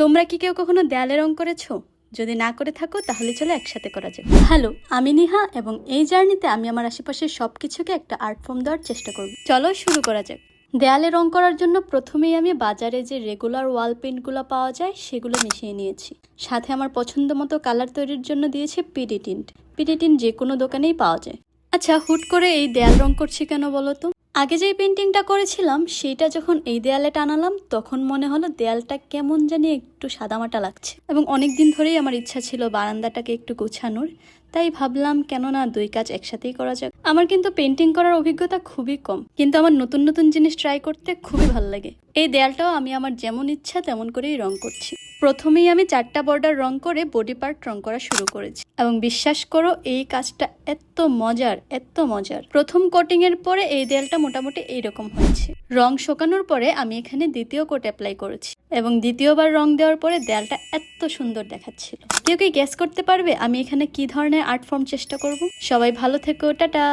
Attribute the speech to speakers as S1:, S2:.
S1: তোমরা কি কেউ কখনো দেয়ালে রং করেছো? যদি না করে থাকো তাহলে চলো একসাথে করা যাক। হ্যালো, আমি নিহা এবং এই জার্নিতে আমি আমার আশেপাশের সবকিছুকে একটা আর্ট ফর্ম দেওয়ার চেষ্টা করব। চলো শুরু করা যাক। দেয়ালে রং করার জন্য প্রথমেই আমি বাজারে যে রেগুলার ওয়াল পেন্টগুলো পাওয়া যায় সেগুলো মিশিয়ে নিয়েছি। সাথে আমার পছন্দ মতো কালার তৈরির জন্য দিয়েছি পিডি টিন্ট। পিডি টিন্ট যে কোনো দোকানেই পাওয়া যায়। আচ্ছা, হুট করে এই দেয়াল রং করছি কেন বলো তো? আগে যেই পেন্টিংটা করেছিলাম সেইটা যখন এই দেয়ালে টানালাম তখন মনে হলো দেয়ালটা কেমন জানি একটু সাদামাটা লাগছে, এবং অনেক দিন ধরেই আমার ইচ্ছা ছিল বারান্দাটাকে একটু গোছানোর। তাই ভাবলাম কেন না দুই কাজ একসাথেই করা যাক। আমার কিন্তু পেন্টিং করার অভিজ্ঞতা খুবই কম, কিন্তু আমার নতুন নতুন জিনিস ট্রাই করতে খুবই ভালো লাগে। এই দেয়ালটাও আমি আমার যেমন ইচ্ছা তেমন করেই রং করছি। প্রথমেই আমি 4টা বর্ডার রং করে বডি পার্ট রং করা শুরু করেছি, এবং বিশ্বাস করো এই কাজটা এত মজার। প্রথম কোটিং এর পরে এই দেয়ালটা মোটামুটি এইরকম হয়েছে। রং শুকানোর পরে আমি এখানে দ্বিতীয় কোট অ্যাপ্লাই করেছি, এবং দ্বিতীয়বার রং দেওয়ার পরে দেয়ালটা এত সুন্দর দেখাচ্ছিল। কেউ কি গেস করতে পারবে আমি এখানে কি ধরনের আর্ট ফর্ম চেষ্টা করব? সবাই ভালো থেকো, টাটা।